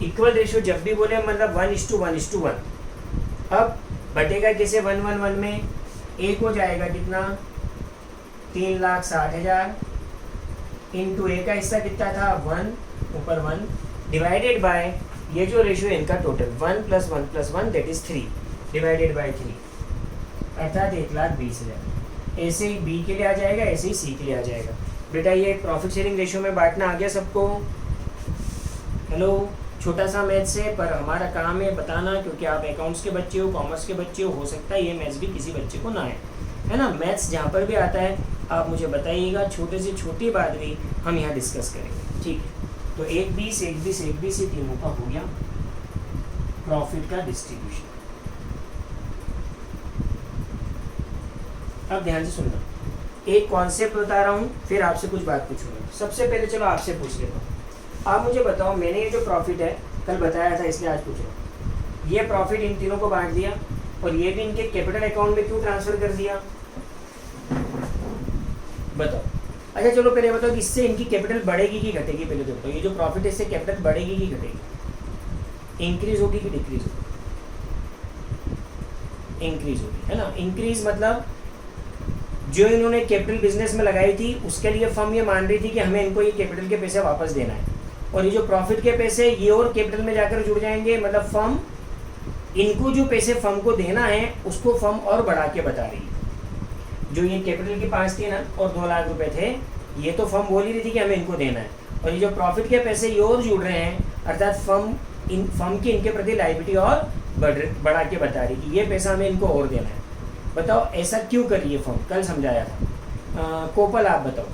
इक्वल रेशो जब भी बोले मतलब 1:1:1। अब बटेगा कैसे 1:1:1 में? एक हो जाएगा कितना, 3,60,000 इंटू ए का हिस्सा कितना था 1 ऊपर 1 डिवाइडेड बाय ये जो रेशियो है इनका total 1 + 1 + 1 that is 3 divided by 3 अर्थात 1,20,000। ऐसे ही बी के लिए आ जाएगा, ऐसे ही सी के लिए आ जाएगा। बेटा ये प्रॉफिट शेयरिंग रेशियो में बांटना आ गया सबको? हेलो, छोटा सा मैथ्स है पर हमारा काम है बताना, क्योंकि आप अकाउंट्स के बच्चे हो, कॉमर्स के बच्चे हो सकता है ये मैथ्स भी किसी बच्चे को ना आए, है ना। मैथ्स जहाँ पर भी आता है आप मुझे बताइएगा, छोटे से छोटी बात भी हम यहाँ डिस्कस करेंगे, ठीक है। तो 1:20 1:20 1:20 ये तीनों का हो गया प्रॉफिट का डिस्ट्रीब्यूशन। अब ध्यान से सुनना, एक कॉन्सेप्ट बता रहा हूँ फिर आपसे कुछ बात पूछूंगा। सबसे पहले चलो आपसे पूछ लेता हूँ, आप मुझे बताओ, मैंने ये जो प्रॉफिट है कल बताया था इसलिए आज पूछ रहा हूँ, ये प्रॉफिट इन तीनों को बांट दिया और ये भी इनके कैपिटल अकाउंट में क्यों ट्रांसफर कर दिया? बताओ। अच्छा चलो पहले बताओ कि इससे इनकी कैपिटल बढ़ेगी कि घटेगी? पहले तो बताओ, ये जो प्रॉफिट है इससे कैपिटल बढ़ेगी कि घटेगी? इंक्रीज होगी कि डिक्रीज होगी? इंक्रीज होगी, है ना। इंक्रीज मतलब जो इन्होंने कैपिटल बिजनेस में लगाई थी उसके लिए फर्म ये मान रही थी कि हमें इनको ये कैपिटल के पैसे वापस देना है, और ये जो प्रॉफिट के पैसे ये और कैपिटल में जाकर जुड़ जाएंगे, मतलब फर्म इनको जो पैसे फर्म को देना है उसको फर्म और बढ़ा के बता रही है। जो ये कैपिटल के पास थी ना और 2 लाख रुपए थे, ये तो फर्म बोल ही रही थी कि हमें इनको देना है, और ये जो प्रॉफिट के पैसे ये और जुड़ रहे हैं अर्थात फर्म की इनके प्रति लायबिलिटी और बढ़ा के बता रही कि ये पैसा हमें इनको और देना है। बताओ ऐसा क्यों कर रही है फर्म? कल समझाया था। कोपल आप बताओ,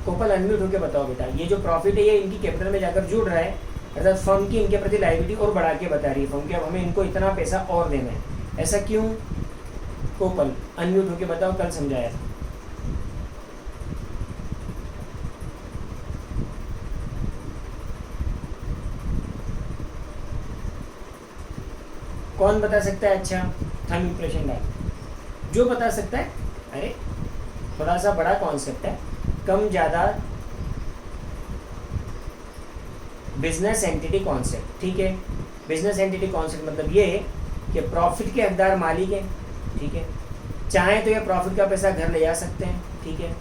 कोपल अनम्यूट होकर बताओ बेटा, ये जो प्रॉफिट है ये इनकी कैपिटल में जाकर जुड़ रहा है अर्थात फर्म की इनके प्रति लायबिलिटी और बढ़ा के बता रही है फर्म कि अब हमें इनको इतना पैसा और देना है, ऐसा क्यों? कोपल अनम्यूट होकर बताओ, कल समझाया था। कौन बता सकता है? अच्छा थंब इंप्रेशन डाल, जो बता सकता है। अरे थोड़ा सा बड़ा कॉन्सेप्ट है, कम ज़्यादा बिजनेस एंटिटी कॉन्सेप्ट, ठीक है। बिजनेस एंटिटी कॉन्सेप्ट मतलब ये कि प्रॉफिट के हकदार मालिक हैं, ठीक है। चाहे तो ये प्रॉफिट का पैसा घर ले जा सकते हैं, ठीक है,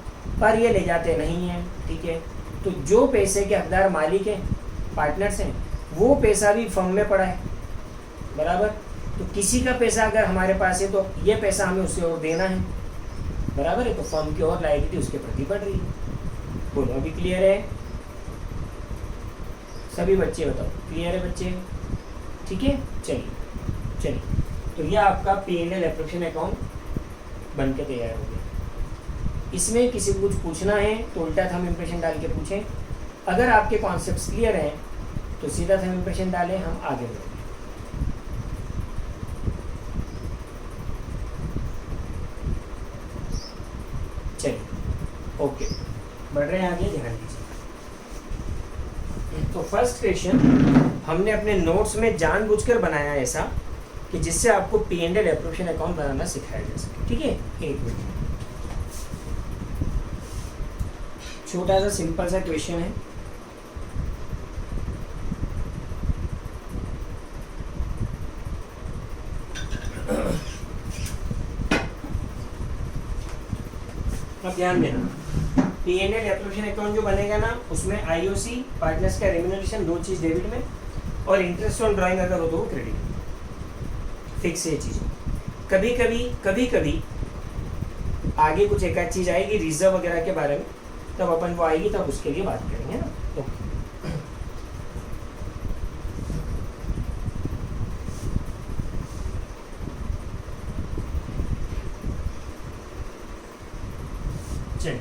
पर ये ले जाते नहीं हैं, ठीक है। तो जो पैसे के हकदार मालिक हैं, पार्टनर्स हैं, वो पैसा भी फर्म में पड़ा है, बराबर। तो किसी का पैसा अगर हमारे पास है तो ये पैसा हमें उससे और देना है, बराबर है। तो फर्म की और लायबिलिटी उसके प्रति बढ़ रही है। बोलो अभी क्लियर है? सभी बच्चे बताओ क्लियर है बच्चे? ठीक है, चलिए। तो ये आपका P&L एप्रोप्रिएशन अकाउंट बन के तैयार हो गया। इसमें किसी को कुछ पूछना है तो उल्टा थंब इंप्रेशन डाल के पूछें। अगर आपके कॉन्सेप्ट्स क्लियर हैं तो सीधा थंब इंप्रेशन डालें, हम आगे बढ़ें। चलिए ओके, बढ़ रहे हैं आगे, ध्यान दीजिए। तो फर्स्ट क्वेश्चन हमने अपने नोट्स में जानबूझकर बनाया ऐसा कि जिससे आपको P&L एप्रोप्रिएशन अकाउंट बनाना सिखाया जा सके। ठीक है, एक मिनट, छोटा सा सिंपल सा क्वेश्चन है। अब ध्यान देना, P&L एप्रोप्रिएशन अकाउंट जो बनेगा ना, उसमें IOC पार्टनर्स का रेम्यूनरेशन, दो चीज डेबिट में, और इंटरेस्ट ऑन ड्राइंग अगर हो तो वो क्रेडिट में। फिक्स है चीज़। कभी कभी आगे कुछ एक आध चीज़ आएगी रिजर्व वगैरह के बारे में, तब अपन वो आएगी तब उसके लिए बात करेंगे ना। तो चलिए,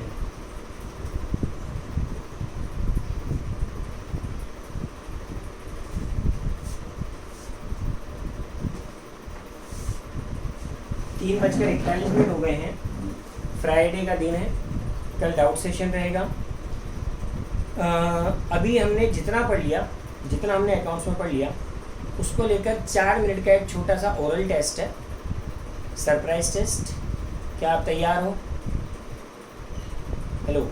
तीन बजकर 41 मिनट हो गए हैं। फ्राइडे का दिन है, कल डाउट सेशन रहेगा। अभी हमने जितना पढ़ लिया, जितना हमने अकाउंट्स में पढ़ लिया, उसको लेकर 4 मिनट का एक छोटा सा ओरल टेस्ट है, सरप्राइज टेस्ट। क्या आप तैयार हो? Hello,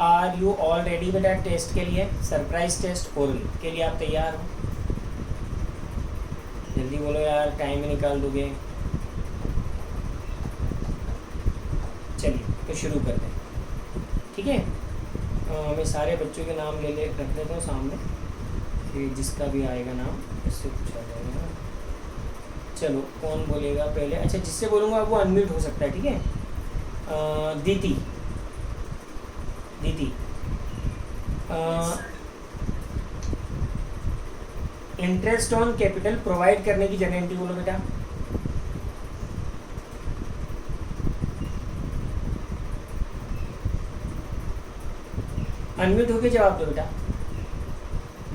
are you all ready बेटा टेस्ट के लिए? सरप्राइज टेस्ट ओरल के लिए आप तैयार हो? जल्दी बोलो यार, टाइम में निकाल दोगे। चलिए तो शुरू करते हैं, ठीक है। मैं सारे बच्चों के नाम रख लेता हूँ सामने, कि जिसका भी आएगा नाम इससे पूछा जाएगा ना। चलो कौन बोलेगा पहले? अच्छा, जिससे बोलूँगा वो अनम्यूट हो सकता है, ठीक है। दीदी, इंटरेस्ट ऑन कैपिटल प्रोवाइड करने की जर्नल एंट्री बोलो बेटा। अनम्यूट होके जवाब दो बेटा,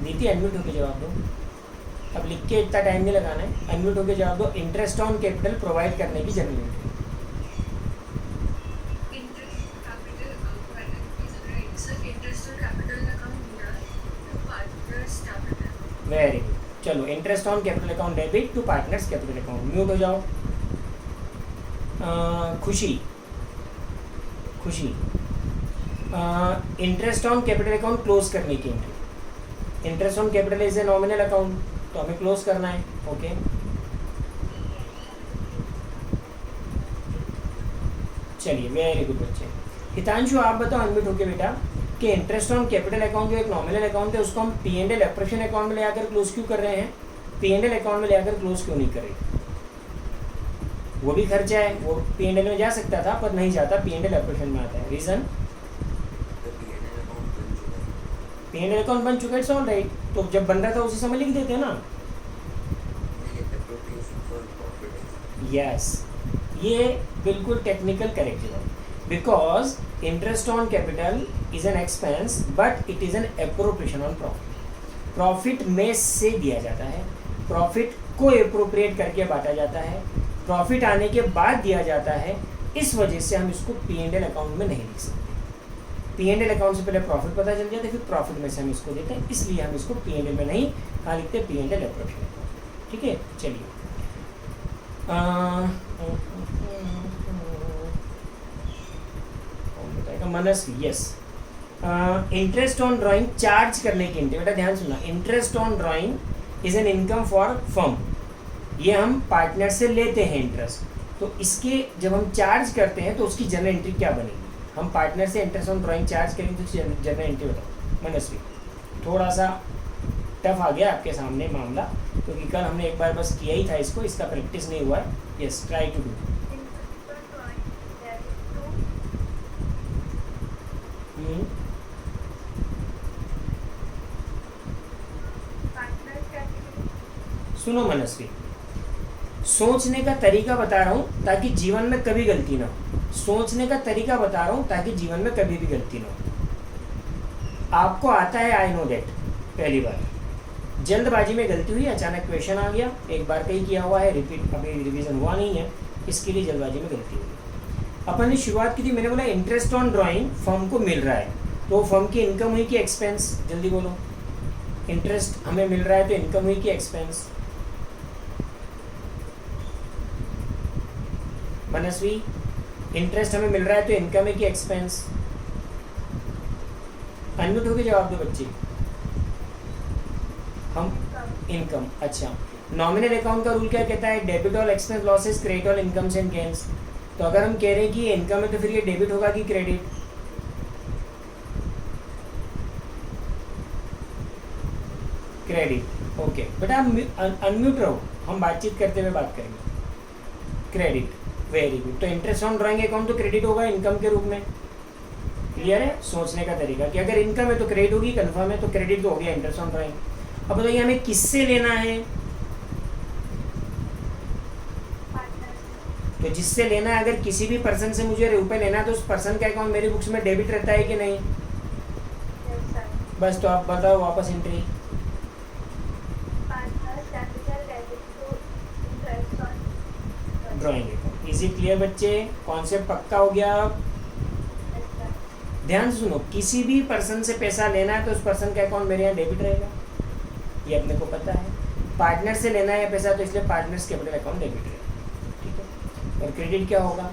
दीदी अनम्यूट होके जवाब दो। अब लिख के इतना टाइम नहीं लगाना है, अनम्यूट होके जवाब दो। इंटरेस्ट ऑन कैपिटल प्रोवाइड करने की जर्नल एंट्री। Very good. चलो, interest on capital account debit to partners capital account. Mute हो जाओ। Khushi, interest on capital account close करने की entry. Interest on capital is a nominal account, तो हमें close करना है। ओके, चलिए वेरी गुड बच्चे। हितांशु आप बताओ अनम्यूट होके बेटा, कि इंटरेस्ट ऑन कैपिटल अकाउंट जो एक नॉमिनल अकाउंट है, उसको हम P&L एप्रोप्रिएशन अकाउंट में ले आकर क्लोज क्यों कर रहे हैं? P&L अकाउंट में ले आकर क्लोज क्यों नहीं कर रहे? वो भी खर्चा है, वो P&L में जा सकता था पर नहीं जाता, P&L एप्रोप्रिएशन में आता है। रीजन, P&L अकाउंट बन चुका है, इट्स ऑल राइट। तो जब बन रहा था उसी समय लिख देते हैं ना। यस, ये बिल्कुल टेक्निकल करेक्ट है, because interest on capital is an expense but it is N appropriation on profit. Profit में से दिया जाता है, प्रॉफिट को एप्रोप्रिएट करके बांटा जाता है, प्रॉफिट आने के बाद दिया जाता है। इस वजह से हम इसको P&L अकाउंट में नहीं लिख सकते। P&L अकाउंट से पहले प्रॉफिट पता चल जाता है, फिर प्रॉफिट में से हम इसको देते हैं, इसलिए हम इसको P&L में नहीं, कहाँ लिखते हैं? P&L appropriation account. ठीक है, चलिए। Manasvi, yes. Interest on drawing charge करने की एंट्री। बेटा ध्यान सुनना, interest on drawing is an income for firm. ये हम पार्टनर से लेते हैं इंटरेस्ट, तो इसके जब हम चार्ज करते हैं तो उसकी जर्नल एंट्री क्या बनेगी? हम पार्टनर से इंटरेस्ट ऑन ड्राइंग चार्ज करेंगे तो जर्नल एंट्री बताओ मनस्वी। थोड़ा सा टफ आ गया आपके सामने मामला, क्योंकि कल हमने एक बार बस किया ही था इसको, इसका प्रैक्टिस नहीं हुआ है। Yes, try to do. सुनो मनस्वी, सोचने का तरीका बता रहा हूँ ताकि जीवन में कभी गलती ना हो। सोचने का तरीका बता रहा हूँ ताकि जीवन में कभी भी गलती ना हो। आपको आता है, आई नो दैट, पहली बार जल्दबाजी में गलती हुई, अचानक क्वेश्चन आ गया, एक बार कहीं किया हुआ है, रिपीट अभी रिवीजन हुआ नहीं है, इसके लिए जल्दबाजी में गलती हुई। अपन ने शुरुआत की थी, मैंने बोला इंटरेस्ट ऑन ड्राइंग फर्म को मिल रहा है, तो फर्म की इनकम हुई कि एक्सपेंस? जल्दी बोलो। इंटरेस्ट हमें मिल रहा है तो इनकम हुई कि एक्सपेंस? मनस्वी, इंटरेस्ट हमें मिल रहा है तो इनकम है कि एक्सपेंस? अनम्यूट होके जवाब दो बच्चे। हम इनकम। अच्छा, नॉमिनल अकाउंट का रूल क्या कहता है? Debit all expense losses, credit all incomes and gains. तो अगर हम कह रहे हैं कि ये इनकम है तो फिर ये डेबिट होगा कि क्रेडिट? क्रेडिट। ओके बेटा, अनम्यूट रहो, हम बातचीत करते हुए बात करेंगे। Credit, very good. तो इंटरेस्ट ऑन ड्राइंग अकाउंट तो क्रेडिट होगा इनकम के रूप में। क्लियर है सोचने का तरीका कि अगर इनकम है तो क्रेडिट होगी, कन्फर्म है तो क्रेडिट तो हो गया इंटरेस्ट ऑन ड्राइंग। अब बताइए हमें किससे लेना है? तो जिससे लेना है, अगर किसी भी पर्सन से मुझे रुपए लेना है तो उस पर्सन का अकाउंट मेरी बुक्स में डेबिट रहता है कि नहीं? बस तो आप बताओ वापस entry. Drawing account. Is it clear बच्चे? कॉन्सेप्ट पक्का हो गया? ध्यान से सुनो, किसी भी पर्सन से पैसा लेना है तो उस पर्सन का अकाउंट मेरे यहाँ डेबिट रहेगा, ये अपने को पता है। पार्टनर से लेना है पैसा तो इसलिए पार्टनर्स कैपिटल अकाउंट डेबिट रहेगा, ठीक है। और क्रेडिट क्या होगा?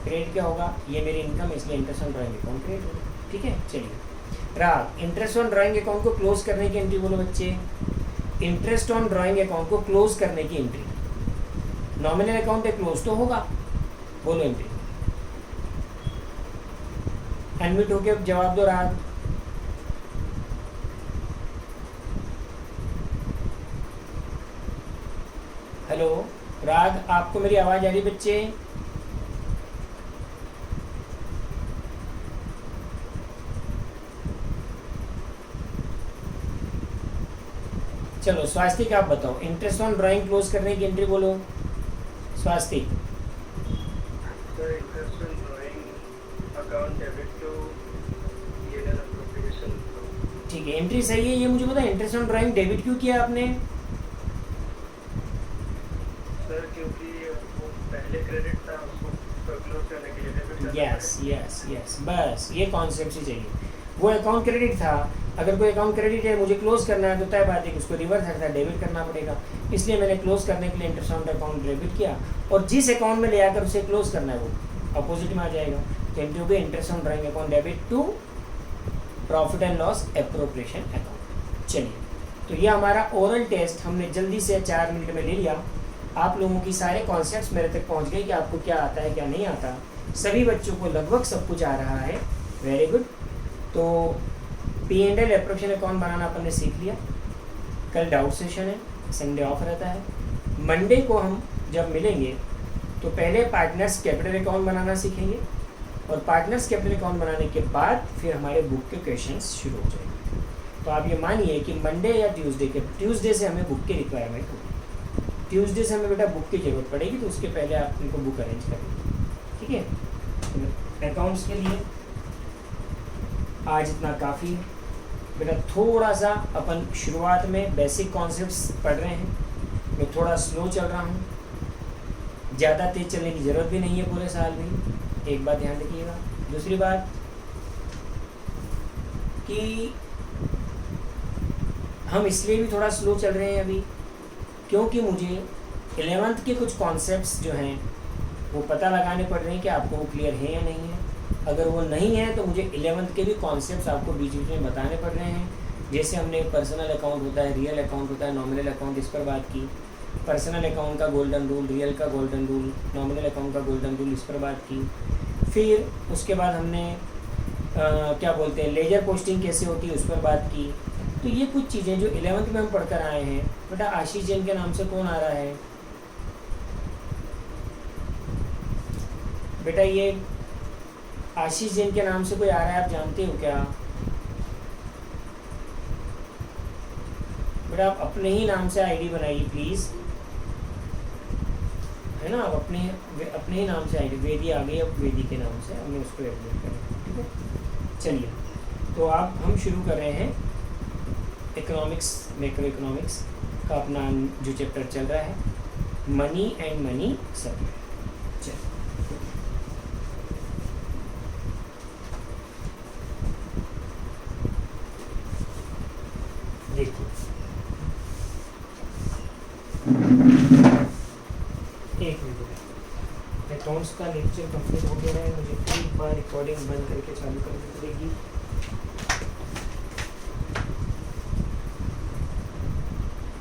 क्रेडिट क्या होगा? ये मेरी इनकम है इसलिए interest on drawing account credit होगा, ठीक है। चलिए राग, इंटरेस्ट ऑन ड्राइंग अकाउंट को क्लोज करने की एंट्री बोलो बच्चे। इंटरेस्ट ऑन ड्राइंग अकाउंट को क्लोज करने की एंट्री, नॉमिनल अकाउंट है क्लोज तो होगा, बोलो एंट्री। अनम्यूट होके अब जवाब दो राग। हेलो राग, आपको मेरी आवाज आ रही बच्चे? चलो स्वास्तिक आप बताओ, इंटरेस्ट ऑन ड्राइंग क्लोज करने की एंट्री बोलो स्वास्तिक। ठीक है, एंट्री सही है। ये मुझे पता है, इंटरेस्ट ऑन ड्राइंग डेबिट क्यों किया आपने? सर क्योंकि वो पहले क्रेडिट था, उसको क्लोज करने के लिए डेबिट। यस यस यस, बस ये कॉन्सेप्ट ही चाहिए। वो अकाउंट क्रेडिट था, अगर कोई अकाउंट क्रेडिट है मुझे क्लोज करना है तो तय बात है कि उसको रिवर्स हटता डेबिट करना पड़ेगा, इसलिए मैंने क्लोज करने के लिए इंटरेस्ट ऑन अकाउंट डेबिट किया। और जिस अकाउंट में ले आकर उसे क्लोज करना है वो अपोजिट में आ जाएगा, तो एंट्री हो गई interest on drawing account debit to profit and loss appropriation account. चलिए, तो ये हमारा ओरल टेस्ट हमने जल्दी से 4 मिनट में ले लिया। आप लोगों की सारे कॉन्सेप्ट्स मेरे तक पहुंच गए कि आपको क्या आता है क्या नहीं आता। सभी बच्चों को लगभग सब कुछ आ रहा है, वेरी गुड। तो P&L एप्रोप्रिएशन अकाउंट बनाना अपन ने सीख लिया। कल डाउट सेशन है, संडे ऑफ रहता है। मंडे को हम जब मिलेंगे तो पहले पार्टनर्स कैपिटल अकाउंट बनाना सीखेंगे, और पार्टनर्स कैपिटल अकाउंट बनाने के बाद फिर हमारे बुक के क्वेश्चंस शुरू हो जाएंगे। तो आप ये मानिए कि मंडे या ट्यूसडे से हमें बुक की रिक्वायरमेंट होगी। ट्यूसडे से हमें बेटा बुक की ज़रूरत पड़ेगी, तो उसके पहले आप उनको बुक अरेंज करेंगे, ठीक है। अकाउंट्स के लिए आज इतना काफ़ी बेटा। थोड़ा सा अपन शुरुआत में बेसिक कॉन्सेप्ट्स पढ़ रहे हैं, मैं थोड़ा स्लो चल रहा हूँ, ज़्यादा तेज़ चलने की ज़रूरत भी नहीं है पूरे साल में, एक बात ध्यान रखिएगा। दूसरी बात कि हम इसलिए भी थोड़ा स्लो चल रहे हैं अभी क्योंकि मुझे 11th के कुछ कॉन्सेप्ट्स जो हैं वो पता लगाने पड़ रहे हैं कि आपको वो क्लियर है या नहीं है। अगर वो नहीं है तो मुझे 11th के भी कॉन्सेप्ट्स आपको बीच बीच में बताने पड़ रहे हैं। जैसे हमने पर्सनल अकाउंट होता है, रियल अकाउंट होता है, नॉमिनल अकाउंट, इस पर बात की। पर्सनल अकाउंट का गोल्डन रूल, रियल का गोल्डन रूल, नॉमिनल अकाउंट का गोल्डन रूल, इस पर बात की। फिर उसके बाद हमने क्या बोलते हैं लेजर पोस्टिंग कैसे होती है उस पर बात की। तो ये कुछ चीज़ें जो 11th में हम पढ़कर आए हैं। बेटा आशीष जैन के नाम से कौन आ रहा है? बेटा ये आशीष जैन के नाम से कोई आ रहा है, आप जानते हो क्या? बेटा आप अपने ही नाम से आईडी बनाइए प्लीज़, है ना। आप अपने ही नाम से आईडी, वेदी आ गई, अब वेदी के नाम से हमने उसको एडमिट करें, ठीक है। चलिए, तो आप हम शुरू कर रहे हैं इकोनॉमिक्स, मैक्रो इकोनॉमिक्स का अपना जो चैप्टर चल रहा है, मनी एंड मनी सप्लाई। चलिए, देखिए एक मिनट, अकाउंट्स का लेक्चर कंप्लीट हो गया है, मुझे एक बार रिकॉर्डिंग बंद करके चालू करनी पड़ेगी।